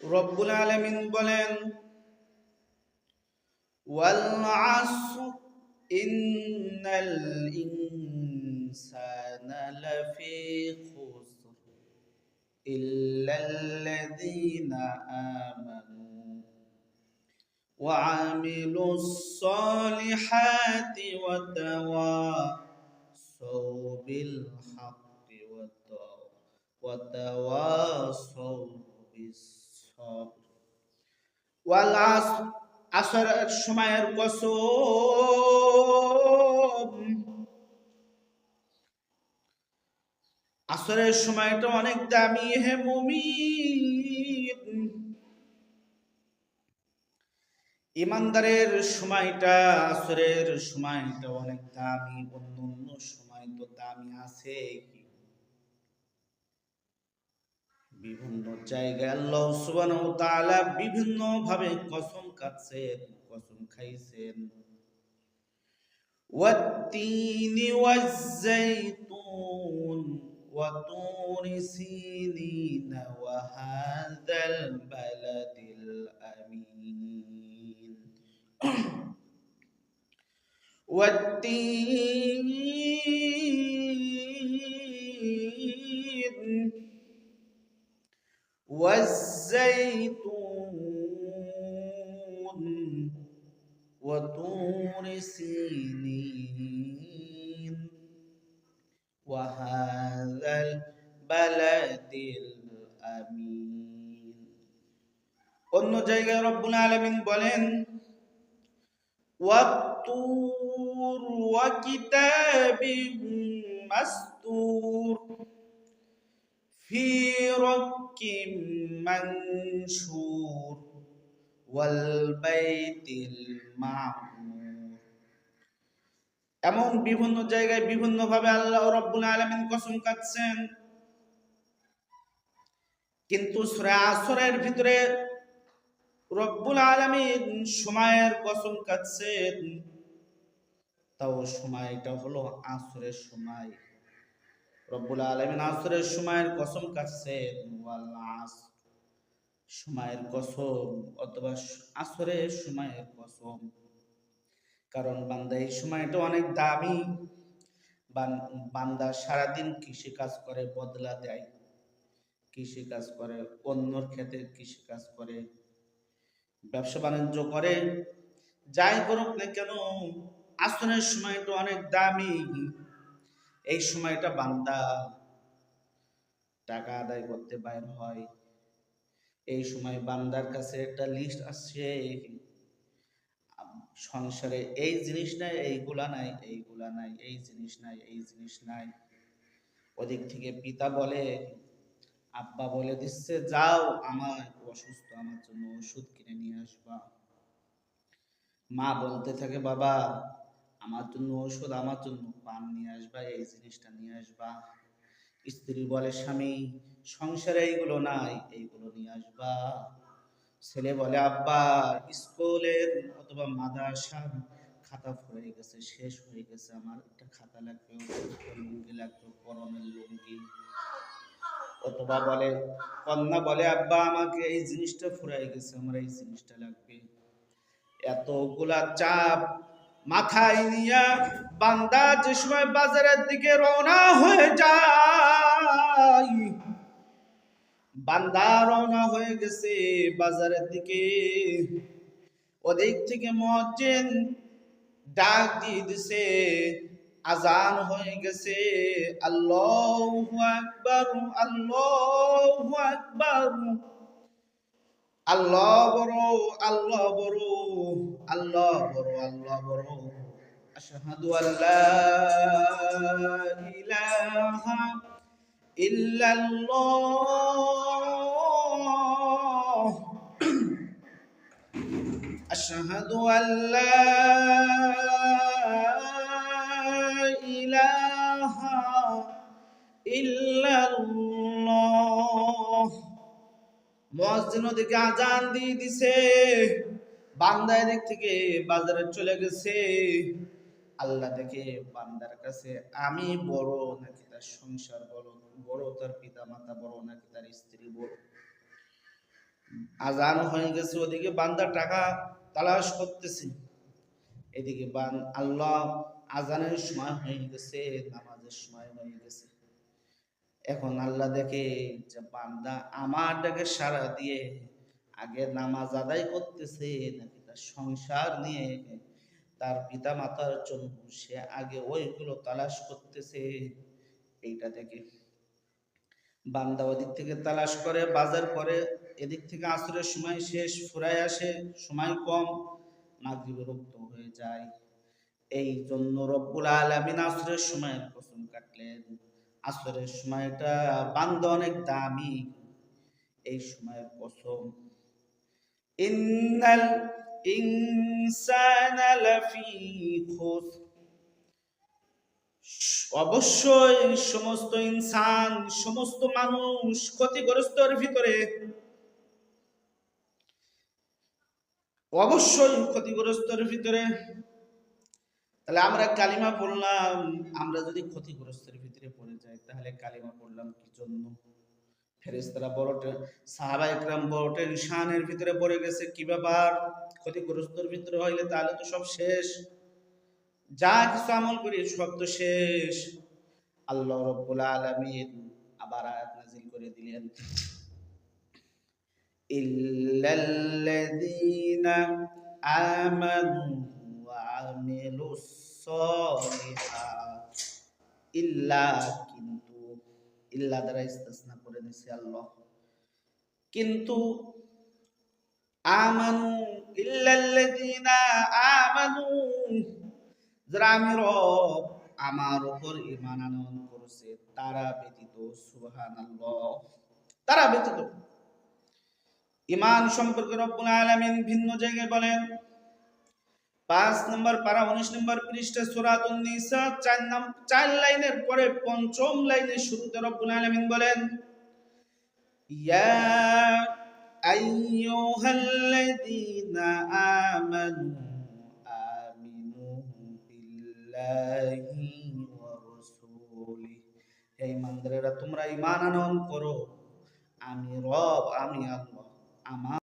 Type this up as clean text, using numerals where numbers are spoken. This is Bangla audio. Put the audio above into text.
রব্বুল আলামিন বলেন ওয়াল আসর ইন্নাল ইনসানা লাফি খুসর ইল্লাল্লাযীনা আমানু ওয়া আমিলুস সালিহাতি ওয়া তাওয়াসাউ বিল হাক্কি ওয়া তাওয়াসাউ বিস সাবর। ওয়াল আসর, আসরের সময়ের কসম। আসরের সময়টা অনেক দামি হে মুমিন। ইমানদারের সময়টা, আসরের সময়টা অনেক দামি। অন্য সময় তো দামি আছে। বিভিন্ন জায়গায় আল্লাহ সুবহানাহু ওয়া তাআলা বিভিন্ন ভাবে কসম কাটছেন, কসম খাইছেন। ওয়াত-তিনি ওয়াজ-যাইতুন ওয়া তুরি সিনিন ওয়া হাযাল বালাদিল আমিন। ওয়াত-তিন والزيتون وطور سينين وهذا البلد الأمين। অন্য জায়গায় রব্বুল আলামিন বলেন ওয়াত-তুর ওয়া কিতাবিম মাসতুর ফি রাক্কিম মানশুর ওয়াল বাইতিল মামুর। এমন বিভিন্ন জায়গায় বিভিন্ন ভাবে আল্লাহ রাব্বুল আলামিন কসম কাটছেন, কিন্তু সূরা আসরের ভিতরে রব্বুল আলামিন সময়ের কসম কাটছেন, তাও সময়টা হলো আসরের সময়। রব্বুল আলামিন আসরের সময়ের কসম কাটছেন, ওয়াল আসর, সময়ের কসম অথবা আসরের সময়ের কসম। কারণ বান্দা এই সময়টা অনেক দামি। বান্দা সারাদিন কৃষি কাজ করে, বদলা দেয়, কৃষি কাজ করে, অন্যর ক্ষেতে কৃষি কাজ করে, ব্যবসা বাণিজ্য করে, যাই করুক না কেন আসরের সময়টা অনেক দামি। এই সময়টা বান্দা টাকা আদায় করতে বাইর হয়। এই সময় বান্দার কাছে একটা লিস্ট আসছে, সংসারে এই জিনিস নাই, এইগুলা নাই, এইগুলা নাই, এই জিনিস নাই, এই জিনিস নাই। ওদিক থেকে পিতা বলে, আব্বা বলে দিচ্ছে যাও আমার অসুস্থ, আমার জন্য ওষুধ কিনে নিয়ে আসবা। মা বলতে থাকে বাবা আমার জন্য ওষুধ, আমার জন্য পান নিয়ে আসবা, এই জিনিসটা নিয়ে আসবা। স্ত্রী বলে স্বামী সংসারে এইগুলো নাই, এইগুলো নিয়ে আসবা। ছেলে বলে আব্বা স্কুলের অথবা মাদ্রাসার খাতা ফুরিয়ে গেছে, শেষ হয়ে গেছে, আমার একটা খাতা লাগবে, লুঙ্গি লাগবে, পরনের লুঙ্গি। অথবা বলে কন্যা বলে আব্বা আমাকে এই জিনিসটা ফুরিয়ে গেছে, আমার এই জিনিসটা লাগবে। এতগুলা চাপ মাথায় নিয়ে বান্দা যে সময় বাজারের দিকে রওনা হয়ে যায়, বান্দা রওনা হয়ে গেছে বাজারের দিকে, ওদিক থেকে মুয়াজ্জিন ডাক দিয়ে দিছে, আজান হয়ে গেছে, আল্লাহু আকবার, আল্লাহু আকবার, আল্লাহ বড়, আল্লাহ বড়, আল্লাহ বড়, আল্লাহ বড়। আশহাদু আল্লা ইলাহা ইল্লাল্লাহ, আশহাদু আল্লা ইলাহা ইল্লাল্লাহ। মুয়াজ্জিন ওদিকে আজান দিয়ে দিছে, বান্দা এদিক থেকে বাজারে চলে গেছে। আল্লাহ দেখে বান্দার কাছে আমি বড় নাকি তার সংসার বড়, বড় তার পিতা মাতা বড় নাকি তার স্ত্রী বড়। আজান হয়ে গেছে, ওদিকে বান্দা টাকা তালাশ করতেছে, এদিকে আল্লাহ আজানের সময় হয়ে গেছে, নামাজের সময় হয়ে গেছে। এখন আল্লাহ দেখে যে বান্দা আমার ডাকে সাড়া দিয়ে আগে নামাজ আদায় করতেছে নাকি তার সংসার নিয়ে তার পিতা মাতার জন্য সে আগে ওইগুলো তালাশ করতেছে। এইটা দেখে বান্দা ওদিক থেকে তালাশ করে, বাজার করে, এদিক থেকে আসরের সময় শেষ, ফুরায় আসে, সময় কম, মাগরিবের রক্ত হয়ে যায়। এই জন্য রব্বুল আলামিন আসরের সময়ের কসম কাটলেন। আসরের সময়টা বান্দা অনেক দামি, এই সময়ের কসম। ইন্নাল ইনসানা লাফি খুসর, অবশ্যই সমস্ত ইনসান, সমস্ত মানুষ ক্ষতিগ্রস্তর ভিতরে, অবশ্যই ক্ষতিগ্রস্তর ভিতরে। তাহলে আমরা কালিমা পড়লাম, আমরা যদি ক্ষতিগ্রস্তের ভিতরে পড়ে যাই তাহলে কালিমা পড়লাম কি জন্য? ফেরেশতারা বড়, সাহাবা একরাম বড় টেনশনের ভিতরে পড়ে গেছে, কি ব্যাপার, ক্ষতিগ্রস্তর ভিতরে হইলে তাহলে তো সব শেষ, যা কিছু আমল করি সব তো শেষ। আল্লাহ রাব্বুল আলামিন আবার আয়াত নাযিল করে দিলেন, ইল্লাল্লাযীনা আমানু ওয়া আমিলুস সলিহাত, ইল্লা কিন্তু, ইল্লা দ্বারা ইস্তিসনা করে দিয়েছে আল্লাহ, কিন্তু আমানু, ইল্লাল্লাযীনা আমানু, যারা আমি রব আমার উপর ঈমান আনয়ন করেছে তারা ব্যতীত, সুবহানাল্লাহ, তারা ব্যতীত। ঈমান সম্পর্কে রব্বুল আলামিন ভিন্ন জায়গায় বলেন, 5 নম্বর পারা 19 নম্বর পৃষ্ঠা সূরাতুন নিসা 4 লাইনের পরে 5ম লাইনের শুরুতে রব্বুল আলামিন বলেন, ইয়া আইয়ুহাল্লাযীনা আমানু আমিনু বিল্লাহি ওয়া রাসূলিহি, হে ঈমানদারেরা তোমরা ঈমান আনয়ন করো আমি রব, আমি আল্লাহ, আমার